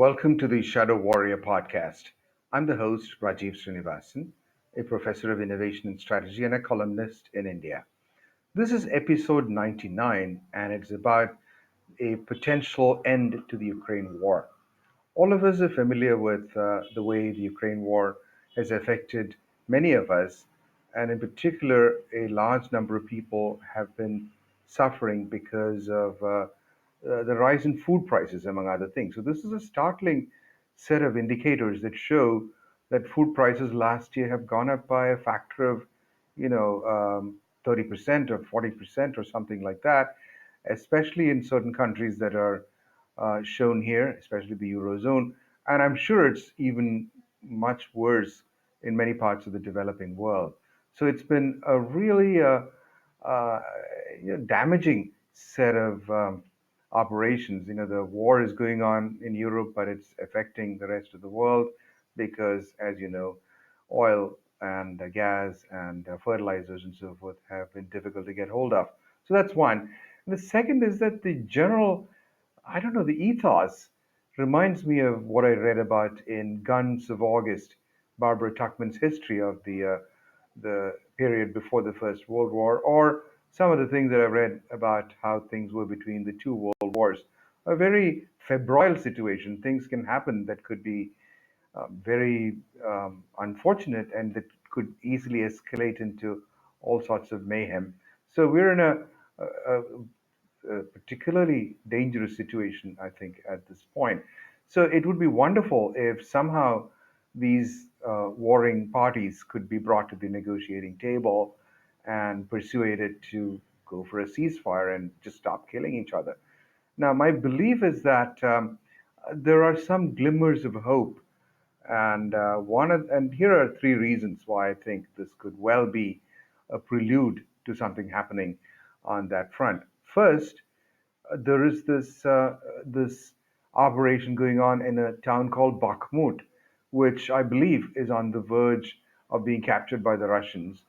Welcome to the Shadow Warrior podcast. I'm the host, Rajiv Srinivasan, a professor of innovation and strategy and a columnist in India. This is episode 99, and it's about a potential end to the Ukraine war. All of us are familiar with the way the Ukraine war has affected many of us, and in particular, a large number of people have been suffering because of the rise in food prices, among other things. So, this is a startling set of indicators that show that food prices last year have gone up by a factor of, 30% or 40% or something like that, especially in certain countries that are shown here, especially the Eurozone. And I'm sure it's even much worse in many parts of the developing world. So it's been a really uh, damaging set of operations. The war is going on in Europe, but it's affecting the rest of the world because, as you know, oil and gas and fertilizers and so forth have been difficult to get hold of. So that's one. And the second is that the general, I don't know, the ethos reminds me of what I read about in Guns of August, Barbara Tuchman's history of the period before the First World War, or some of the things that I read about how things were between the two world wars. A very febrile situation. Things can happen that could be very unfortunate and that could easily escalate into all sorts of mayhem. So we're in a particularly dangerous situation, I think, at this point. So it would be wonderful if somehow these warring parties could be brought to the negotiating table and persuaded to go for a ceasefire and just stop killing each other. Now, my belief is that there are some glimmers of hope, and and here are three reasons why I think this could well be a prelude to something happening on that front. First, there is this operation going on in a town called Bakhmut, which I believe is on the verge of being captured by the Russians,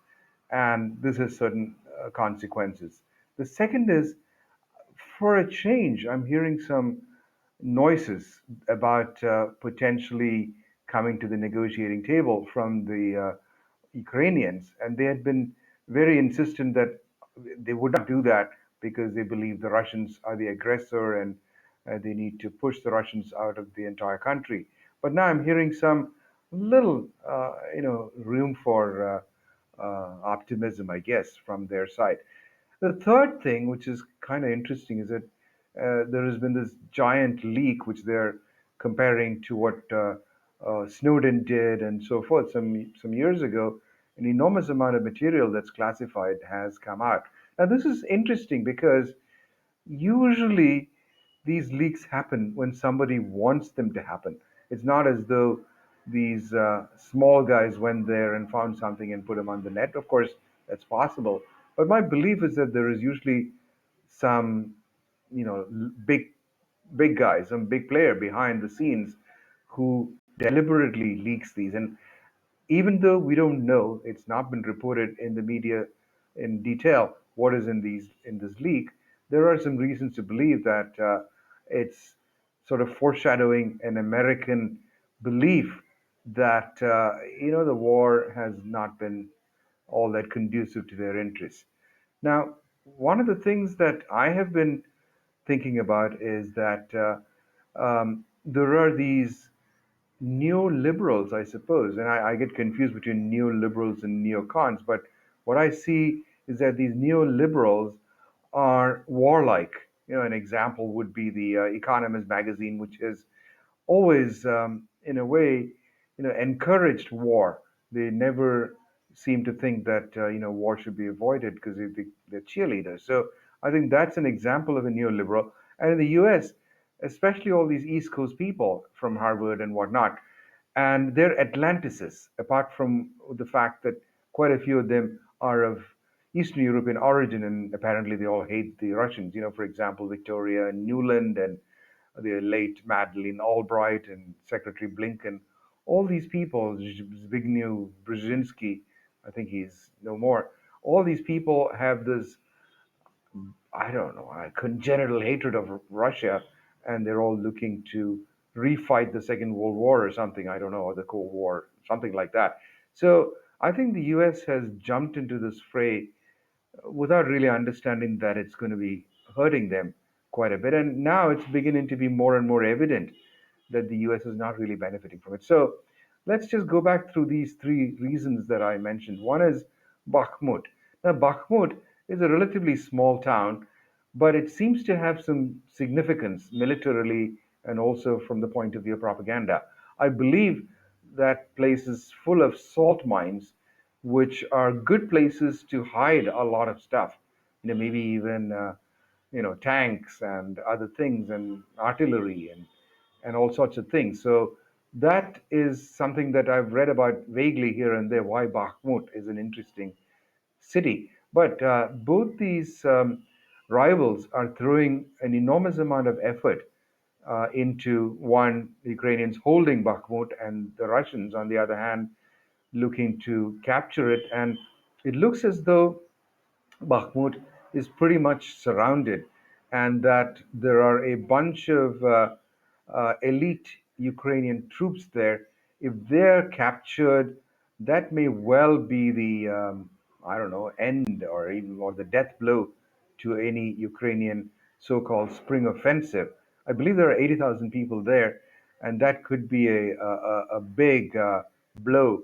and this has certain consequences. The second is, for a change, I'm hearing some noises about potentially coming to the negotiating table from the Ukrainians, and they had been very insistent that they would not do that because they believe the Russians are the aggressor and they need to push the Russians out of the entire country. But now I'm hearing some little, room for optimism, I guess, from their side. The third thing, which is kind of interesting, is that there has been this giant leak, which they're comparing to what Snowden did and so forth some years ago. An enormous amount of material that's classified has come out. Now, this is interesting because usually these leaks happen when somebody wants them to happen. It's not as though these small guys went there and found something and put them on the net. Of course, that's possible. But my belief is that there is usually some, big guy, some big player behind the scenes who deliberately leaks these. And even though we don't know, it's not been reported in the media in detail what is in this leak. There are some reasons to believe that it's sort of foreshadowing an American belief that the war has not been all that conducive to their interests. Now, one of the things that I have been thinking about is that there are these neoliberals, I suppose, and I get confused between neoliberals and neocons, but what I see is that these neoliberals are warlike. An example would be the Economist magazine, which has always, in a way, encouraged war. They never seem to think that war should be avoided because they're cheerleaders. So I think that's an example of a neoliberal. And in the U.S., especially all these East Coast people from Harvard and whatnot, and they're Atlanticists. Apart from the fact that quite a few of them are of Eastern European origin, and apparently they all hate the Russians. For example, Victoria Nuland and the late Madeleine Albright and Secretary Blinken, all these people, Zbigniew Brzezinski, I think he's no more. All these people have this, I don't know, a congenital hatred of Russia, and they're all looking to refight the Second World War or something. I don't know, or the Cold War, something like that. So I think the U.S. has jumped into this fray without really understanding that it's going to be hurting them quite a bit. And now it's beginning to be more and more evident that the US is not really benefiting from it. So let's just go back through these three reasons that I mentioned. One is Bakhmut. Now, Bakhmut is a relatively small town, but it seems to have some significance militarily and also from the point of view of propaganda. I believe that place is full of salt mines, which are good places to hide a lot of stuff. Maybe even tanks and other things and artillery and all sorts of things. So that is something that I've read about vaguely here and there. Why Bakhmut is an interesting city, but both these rivals are throwing an enormous amount of effort into one, the Ukrainians holding Bakhmut, and the Russians, on the other hand, looking to capture it. And it looks as though Bakhmut is pretty much surrounded, and that there are a bunch of elite Ukrainian troops there. If they're captured, that may well be the I don't know, end or even or the death blow to any Ukrainian so-called spring offensive. I believe there are 80,000 people there, and that could be a big blow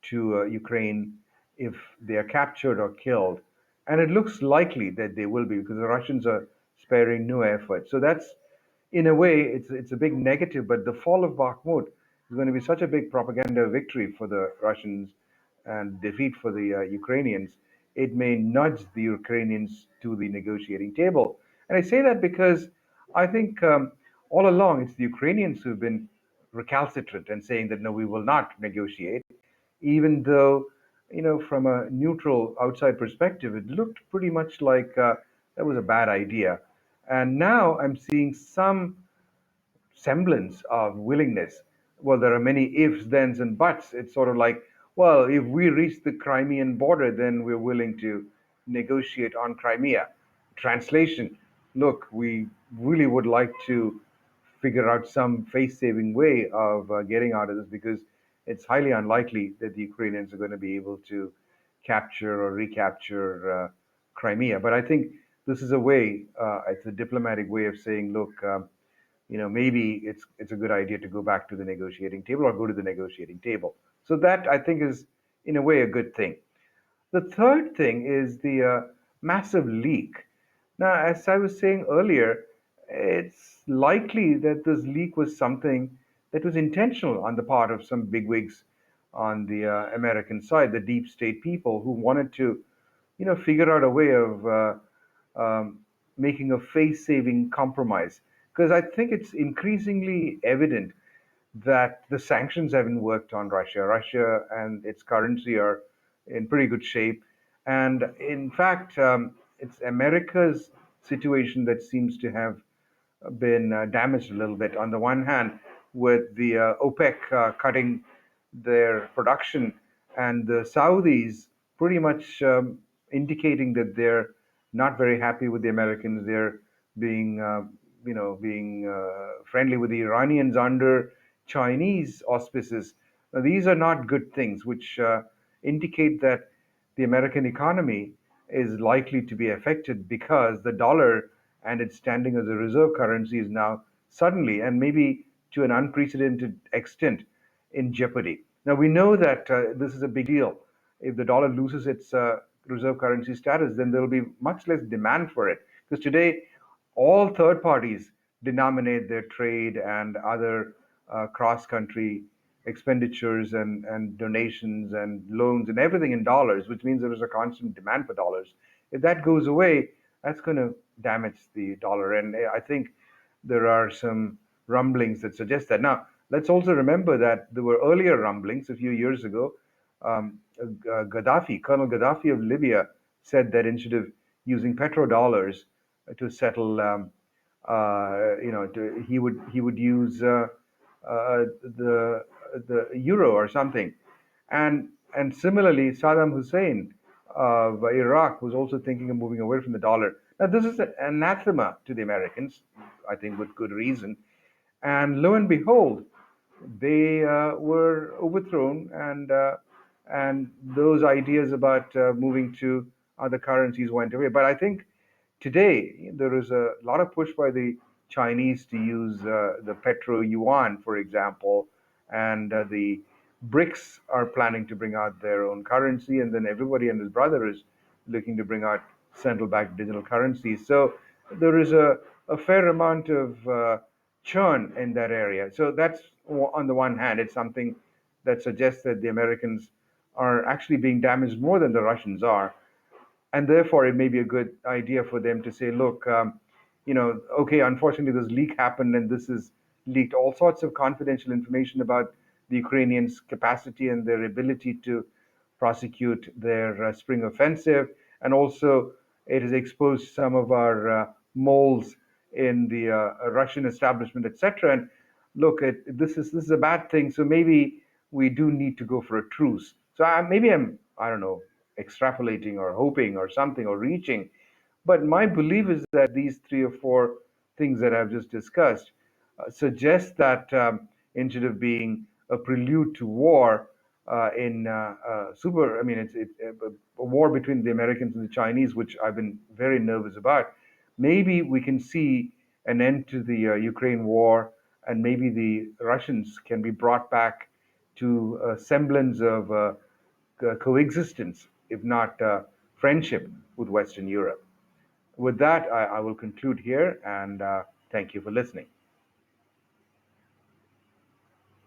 to Ukraine if they are captured or killed. And it looks likely that they will be because the Russians are sparing no effort. So that's, in a way, it's a big negative. But the fall of Bakhmut is going to be such a big propaganda victory for the Russians and defeat for the Ukrainians. It may nudge the Ukrainians to the negotiating table. And I say that because I think all along it's the Ukrainians who've been recalcitrant and saying that no, we will not negotiate, even though, from a neutral outside perspective, it looked pretty much like that was a bad idea. And now I'm seeing some semblance of willingness. Well, there are many ifs, thens, and buts. It's sort of like, well, if we reach the Crimean border, then we're willing to negotiate on Crimea. Translation: look, we really would like to figure out some face saving way of getting out of this because it's highly unlikely that the Ukrainians are going to be able to capture or recapture Crimea. But I think this is a way, it's a diplomatic way of saying, look, maybe it's a good idea to go back to the negotiating table or go to the negotiating table. So that I think is, in a way, a good thing. The third thing is the massive leak. Now, as I was saying earlier, it's likely that this leak was something that was intentional on the part of some bigwigs on the American side, the deep state people who wanted to, figure out a way of making a face-saving compromise. Because I think it's increasingly evident that the sanctions haven't worked on Russia. Russia and its currency are in pretty good shape. And in fact, it's America's situation that seems to have been damaged a little bit. On the one hand, with the OPEC cutting their production, and the Saudis pretty much indicating that they're not very happy with the Americans. They're being friendly with the Iranians under Chinese auspices. Now, these are not good things, which indicate that the American economy is likely to be affected because the dollar and its standing as a reserve currency is now suddenly and maybe to an unprecedented extent in jeopardy. Now, we know that this is a big deal. If the dollar loses its reserve currency status, then there will be much less demand for it. Because today, all third parties denominate their trade and other cross country expenditures and donations and loans and everything in dollars, which means there is a constant demand for dollars. If that goes away, that's going to damage the dollar. And I think there are some rumblings that suggest that. Now, let's also remember that there were earlier rumblings a few years ago. Colonel Gaddafi of Libya, said that instead of using petrodollars to settle, he would use the euro or something. And similarly, Saddam Hussein of Iraq was also thinking of moving away from the dollar. Now, this is an anathema to the Americans, I think, with good reason. And lo and behold, they were overthrown, and those ideas about moving to other currencies went away. But I think today there is a lot of push by the Chinese to use the petro yuan, for example, and the BRICS are planning to bring out their own currency, and then everybody and his brother is looking to bring out central bank digital currencies. So there is a fair amount of churn in that area. So that's on the one hand, it's something that suggests that the Americans are actually being damaged more than the Russians are, and therefore it may be a good idea for them to say, look, okay, unfortunately this leak happened, and this has leaked all sorts of confidential information about the Ukrainians' capacity and their ability to prosecute their spring offensive, and also it has exposed some of our moles in the Russian establishment, etc. And look, this is a bad thing. So maybe we do need to go for a truce. So maybe I don't know, extrapolating or hoping or something or reaching. But my belief is that these three or four things that I've just discussed suggest that instead of being a prelude to war in I mean, it's a war between the Americans and the Chinese, which I've been very nervous about. Maybe we can see an end to the Ukraine war, and maybe the Russians can be brought back to a semblance of coexistence, if not friendship, with Western Europe. With that, I will conclude here, and thank you for listening.